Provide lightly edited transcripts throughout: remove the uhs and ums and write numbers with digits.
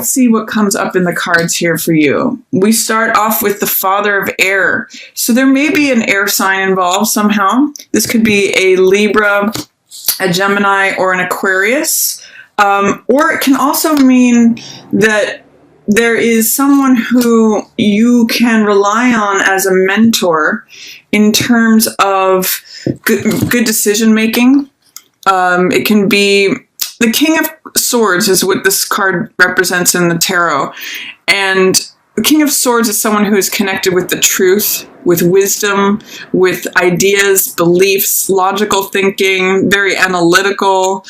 let's see what comes up in the cards here for you. We start off with the Father of Air. So there may be an air sign involved somehow. This could be a Libra, a Gemini, or an Aquarius. Or it can also mean that there is someone who you can rely on as a mentor in terms of good decision making. It can be the King of Swords is what this card represents in the tarot. And the King of Swords is someone who is connected with the truth, with wisdom, with ideas, beliefs, logical thinking, very analytical,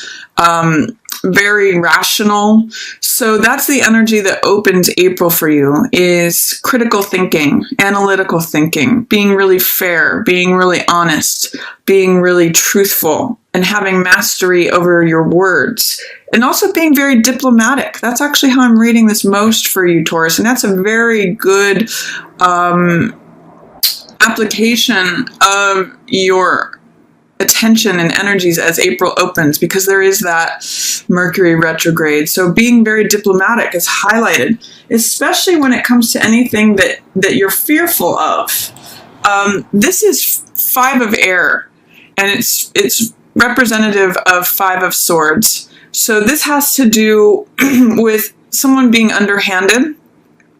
very rational. So that's the energy that opens April for you, is critical thinking, analytical thinking, being really fair, being really honest, being really truthful, and having mastery over your words. And also being very diplomatic. That's actually how I'm reading this most for you, Taurus. And that's a very good application of your attention and energies as April opens, because there is that Mercury retrograde. So being very diplomatic is highlighted, especially when it comes to anything that you're fearful of. This is Five of Air, and it's representative of Five of Swords. So this has to do with someone being underhanded,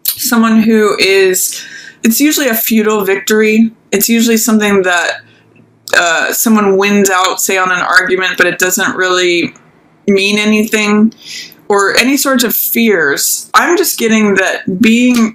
someone who is, it's usually a futile victory. It's usually something that someone wins out, say on an argument, but it doesn't really mean anything, or any sorts of fears. I'm just getting that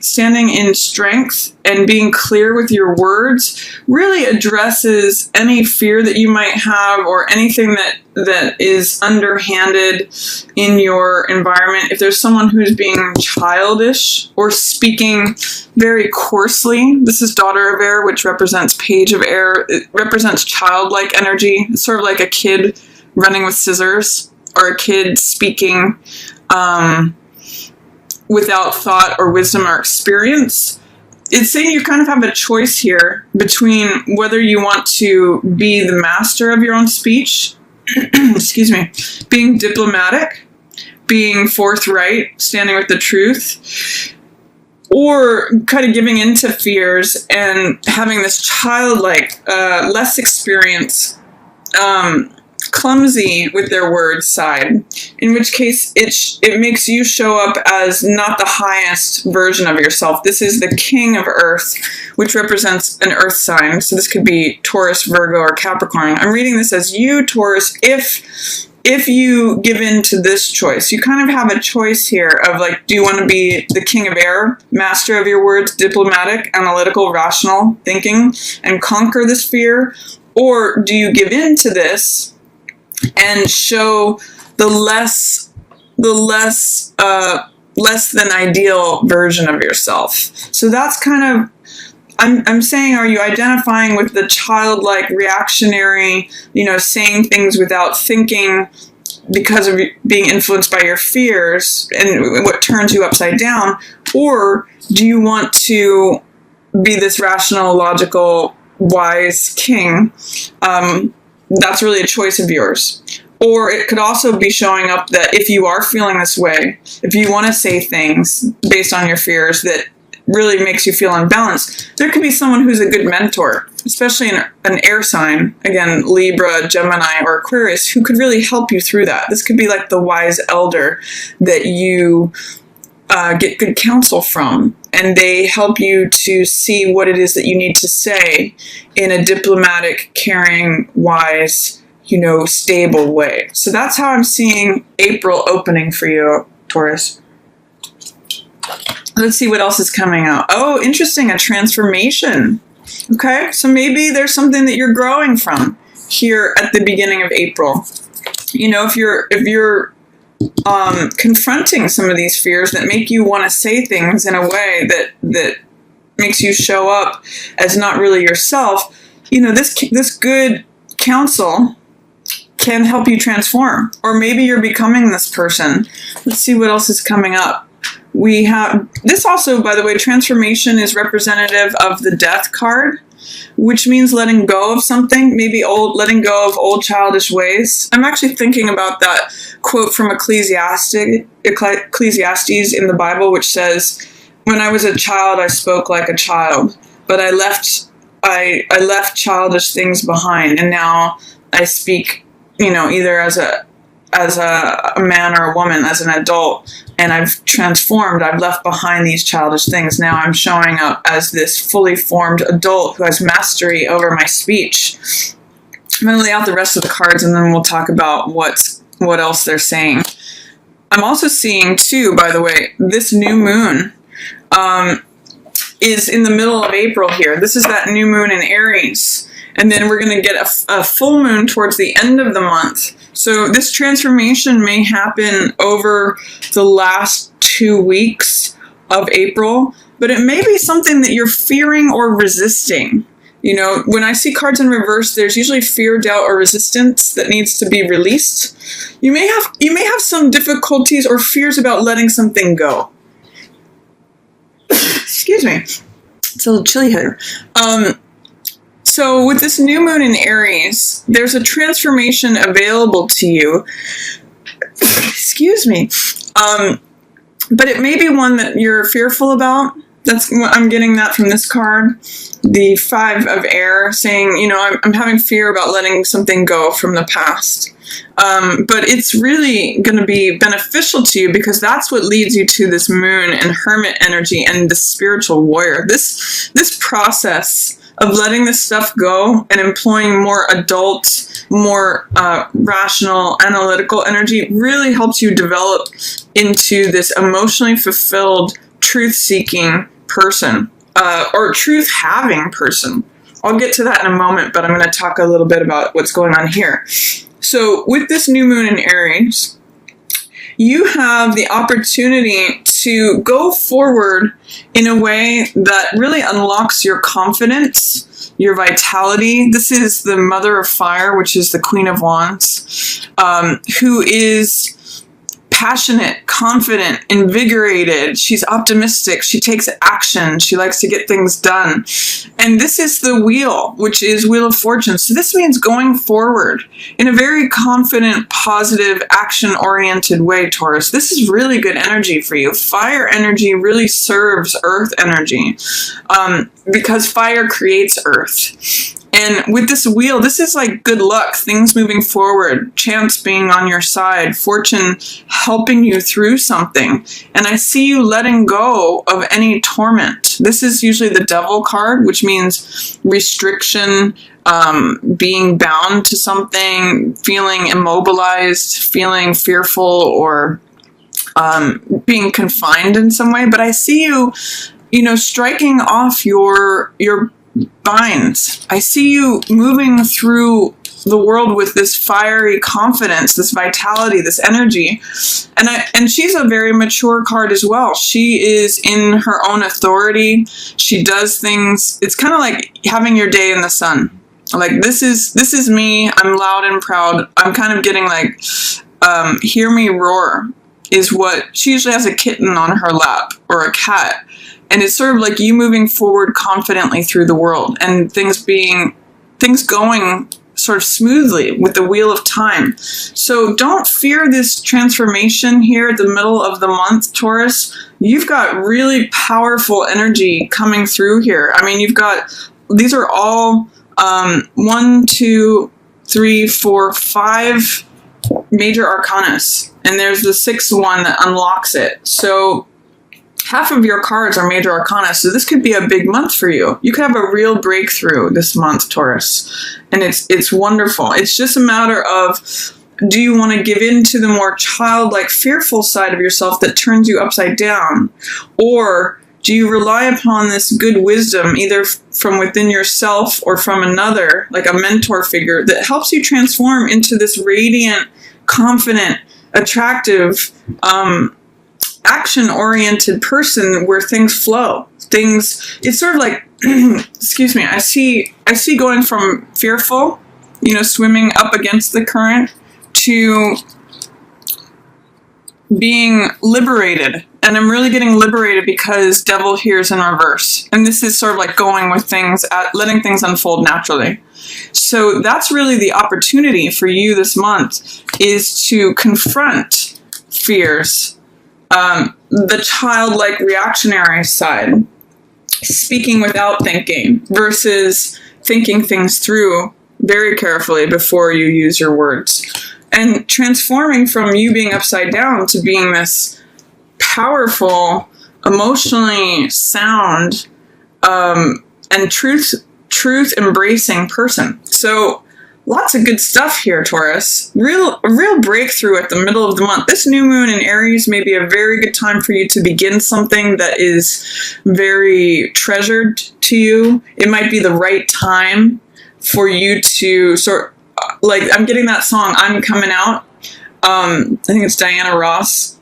standing in strength and being clear with your words really addresses any fear that you might have, or anything that is underhanded in your environment. If there's someone who's being childish or speaking very coarsely, this is Daughter of Air, which represents Page of Air. It represents childlike energy. It's sort of like a kid running with scissors, or a kid speaking without thought or wisdom or experience. It's saying you kind of have a choice here between whether you want to be the master of your own speech, excuse me, being diplomatic, being forthright, standing with the truth, or kind of giving into fears and having this childlike, less experience, clumsy with their words side, in which case it makes you show up as not the highest version of yourself. This is the King of Earth, which represents an earth sign. So this could be Taurus, Virgo, or Capricorn. I'm reading this as you, Taurus, if you give in to this choice. You kind of have a choice here of like, do you want to be the King of Air, master of your words, diplomatic, analytical, rational thinking, and conquer this fear? Or do you give in to this and show the less than ideal version of yourself? So that's kind of, I'm saying, are you identifying with the childlike, reactionary, saying things without thinking because of being influenced by your fears and what turns you upside down? Or do you want to be this rational, logical, wise king? That's really a choice of yours. Or it could also be showing up that if you are feeling this way, if you want to say things based on your fears that really makes you feel unbalanced, there could be someone who's a good mentor, especially an air sign, again, Libra, Gemini, or Aquarius, who could really help you through that. This could be like the wise elder that you get good counsel from, and they help you to see what it is that you need to say in a diplomatic, caring, wise, stable way. So that's how I'm seeing April opening for you, Taurus. Let's see what else is coming out. Oh, interesting, a transformation. Okay, so maybe there's something that you're growing from here at the beginning of April. If you're confronting some of these fears that make you want to say things in a way that makes you show up as not really yourself, this good counsel can help you transform. Or maybe you're becoming this person. Let's see what else is coming up. We have this also, by the way, transformation is representative of the Death card. which means letting go of something, maybe letting go of old childish ways. I'm actually thinking about that quote from Ecclesiastes in the Bible, which says, "When I was a child, I spoke like a child, but I left childish things behind, and now I speak, either as a man or a woman, as an adult, and I've transformed. I've left behind these childish things. Now I'm showing up as this fully formed adult who has mastery over my speech." I'm going to lay out the rest of the cards, and then we'll talk about what else they're saying. I'm also seeing, too, by the way, this new moon is in the middle of April here. This is that new moon in Aries. And then we're going to get a full moon towards the end of the month. So this transformation may happen over the last 2 weeks of April, but it may be something that you're fearing or resisting. When I see cards in reverse, there's usually fear, doubt, or resistance that needs to be released. You may have some difficulties or fears about letting something go. Excuse me. It's a little chilly here. So with this new moon in Aries, there's a transformation available to you. Excuse me. But it may be one that you're fearful about. I'm getting that from this card. The 5 of Air saying, I'm having fear about letting something go from the past. But it's really going to be beneficial to you because that's what leads you to this moon and hermit energy and the spiritual warrior. This process of letting this stuff go and employing more adult, more rational, analytical energy really helps you develop into this emotionally fulfilled, truth-seeking person, or truth-having person. I'll get to that in a moment, but I'm going to talk a little bit about what's going on here. So with this new moon in Aries, you have the opportunity to go forward in a way that really unlocks your confidence, your vitality. This is the Mother of Fire, which is the Queen of Wands, who is passionate, confident, invigorated. She's optimistic. She takes action. She likes to get things done. And this is the wheel, which is Wheel of Fortune. So this means going forward in a very confident, positive, action-oriented way, Taurus. This is really good energy for you. Fire energy really serves earth energy because fire creates earth. And with this wheel, this is like good luck, things moving forward, chance being on your side, fortune helping you through something. And I see you letting go of any torment. This is usually the Devil card, which means restriction, being bound to something, feeling immobilized, feeling fearful, or being confined in some way. But I see you, striking off your binds. I see you moving through the world with this fiery confidence, this vitality, this energy. And she's a very mature card as well. She is in her own authority. She does things. It's kind of like having your day in the sun. Like, this is me. I'm loud and proud. I'm kind of getting like, hear me roar is what she usually has, a kitten on her lap or a cat. And it's sort of like you moving forward confidently through the world and things going sort of smoothly with the wheel of time. So don't fear this transformation here at the middle of the month, Taurus. You've got really powerful energy coming through here. I mean, these are all 1, 2, 3, 4, 5 major arcanas. And there's the 6th one that unlocks it. So half of your cards are major arcana, so this could be a big month for you. You could have a real breakthrough this month, Taurus, and it's wonderful. It's just a matter of, do you want to give in to the more childlike, fearful side of yourself that turns you upside down, or do you rely upon this good wisdom, either from within yourself or from another, like a mentor figure, that helps you transform into this radiant, confident, attractive, action-oriented person where things flow. It's sort of like, excuse me, I see going from fearful, swimming up against the current, to being liberated And I'm really getting liberated because devil hears in reverse. And this is sort of like going with things, letting things unfold naturally. So that's really the opportunity for you this month, is to confront fears, the childlike reactionary side, speaking without thinking versus thinking things through very carefully before you use your words, and transforming from you being upside down to being this powerful, emotionally sound, and truth embracing person. So lots of good stuff here, Taurus. A real breakthrough at the middle of the month. This new moon in Aries may be a very good time for you to begin something that is very treasured to you. It might be the right time for you to I'm getting that song, I'm Coming Out. I think it's Diana Ross.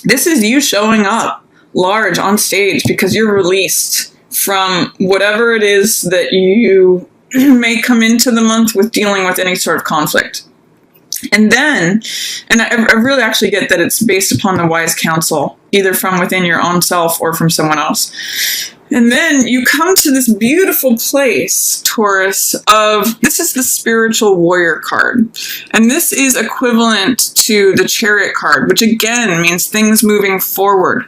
This is you showing up large on stage because you're released from whatever it is that you may come into the month with, dealing with any sort of conflict. And then, and I really actually get that it's based upon the wise counsel, either from within your own self or from someone else. And then you come to this beautiful place, Taurus, this is the spiritual warrior card. And this is equivalent to the chariot card, which again means things moving forward.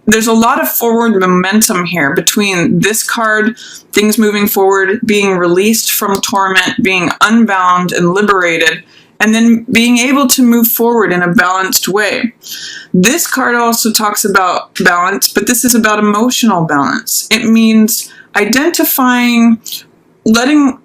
There's a lot of forward momentum here between this card, things moving forward, being released from torment, being unbound and liberated, and then being able to move forward in a balanced way. This card also talks about balance, but this is about emotional balance. It means identifying, letting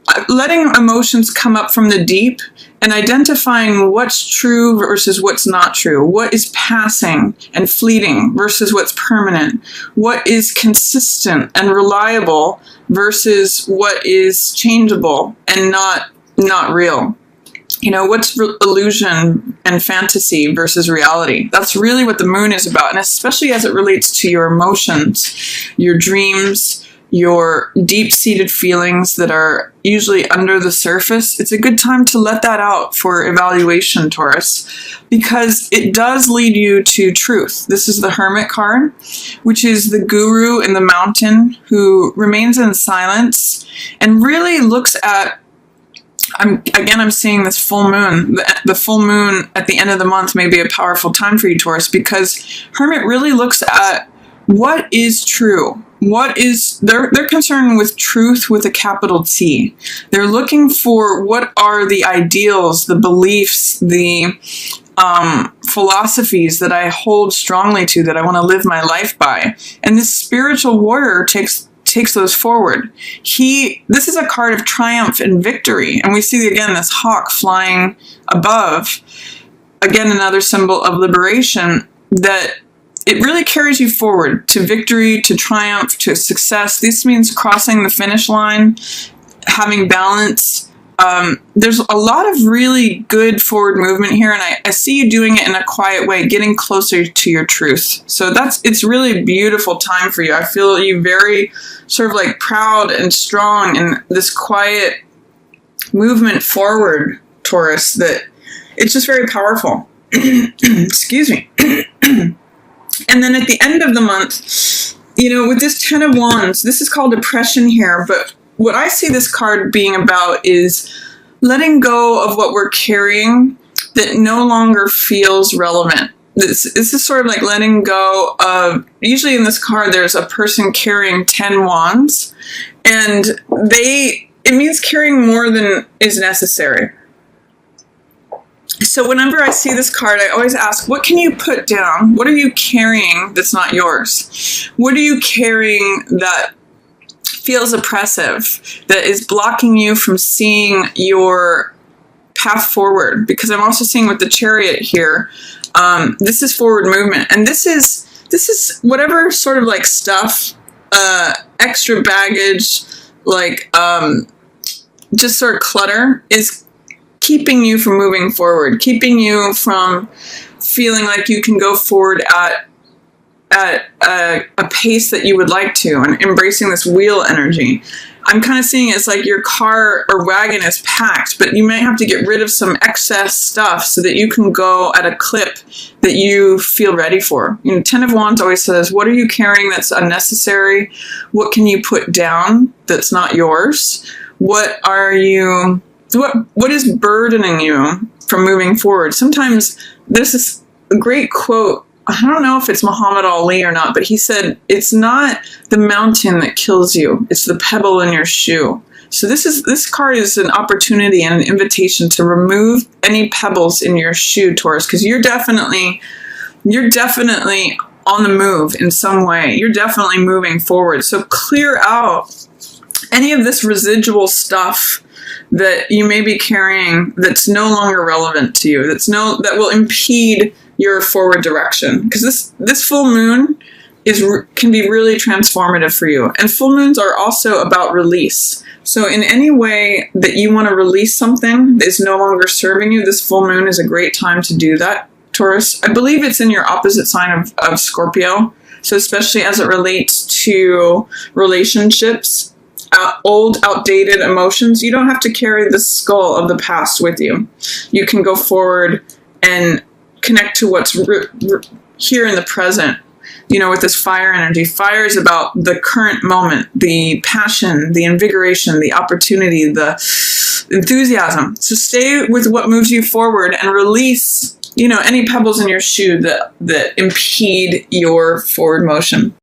emotions come up from the deep, and identifying what's true versus what's not true, what is passing and fleeting versus what's permanent, what is consistent and reliable versus what is changeable and not real. What's illusion and fantasy versus reality. That's really what the moon is about, and especially as it relates to your emotions, your dreams, your deep-seated feelings that are usually under the surface. It's a good time to let that out for evaluation, Taurus, because it does lead you to truth. This is the Hermit card, which is the guru in the mountain who remains in silence and really looks at, I'm seeing this full moon. The full moon at the end of the month may be a powerful time for you, Taurus, because Hermit really looks at what is true. They're concerned with truth with a capital T. They're looking for what are the ideals, the beliefs, the philosophies that I hold strongly to, that I want to live my life by. And this spiritual warrior takes those forward. This is a card of triumph and victory. And we see again this hawk flying above. Again, another symbol of liberation, that it really carries you forward to victory, to triumph, to success. This means crossing the finish line, having balance. There's a lot of really good forward movement here, and I see you doing it in a quiet way, getting closer to your truth. So it's really a beautiful time for you. I feel you very sort of like proud and strong in this quiet movement forward, Taurus, that it's just very powerful. Excuse me. And then at the end of the month, with this 10 of Wands, this is called depression here, but what I see this card being about is letting go of what we're carrying that no longer feels relevant. This is sort of like letting go of, usually in this card, there's a person carrying 10 wands, and it means carrying more than is necessary. So whenever I see this card, I always ask, what can you put down? What are you carrying that's not yours? What are you carrying that feels oppressive, that is blocking you from seeing your path forward? Because I'm also seeing with the Chariot here, this is forward movement. And this is whatever sort of like stuff, extra baggage, like just sort of clutter is keeping you from moving forward, keeping you from feeling like you can go forward at a pace that you would like to, and embracing this wheel energy. I'm kind of seeing it's like your car or wagon is packed, but you may have to get rid of some excess stuff so that you can go at a clip that you feel ready for. You know, Ten of Wands always says, what are you carrying that's unnecessary? What can you put down that's not yours? What is burdening you from moving forward? Sometimes this is a great quote. I don't know if it's Muhammad Ali or not, but he said, it's not the mountain that kills you, it's the pebble in your shoe. So this card is an opportunity and an invitation to remove any pebbles in your shoe, Taurus, because you're definitely on the move in some way. You're definitely moving forward. So clear out any of this residual stuff that you may be carrying that's no longer relevant to you, that will impede your forward direction, because this full moon can be really transformative for you. And full moons are also about release. So in any way that you want to release something that is no longer serving you, this full moon is a great time to do that, Taurus. I believe it's in your opposite sign of Scorpio. So especially as it relates to relationships, old, outdated emotions, you don't have to carry the skull of the past with you. You can go forward and connect to what's here in the present. You know, with this fire energy, fire is about the current moment, the passion, the invigoration, the opportunity, the enthusiasm. So stay with what moves you forward and release, any pebbles in your shoe that impede your forward motion.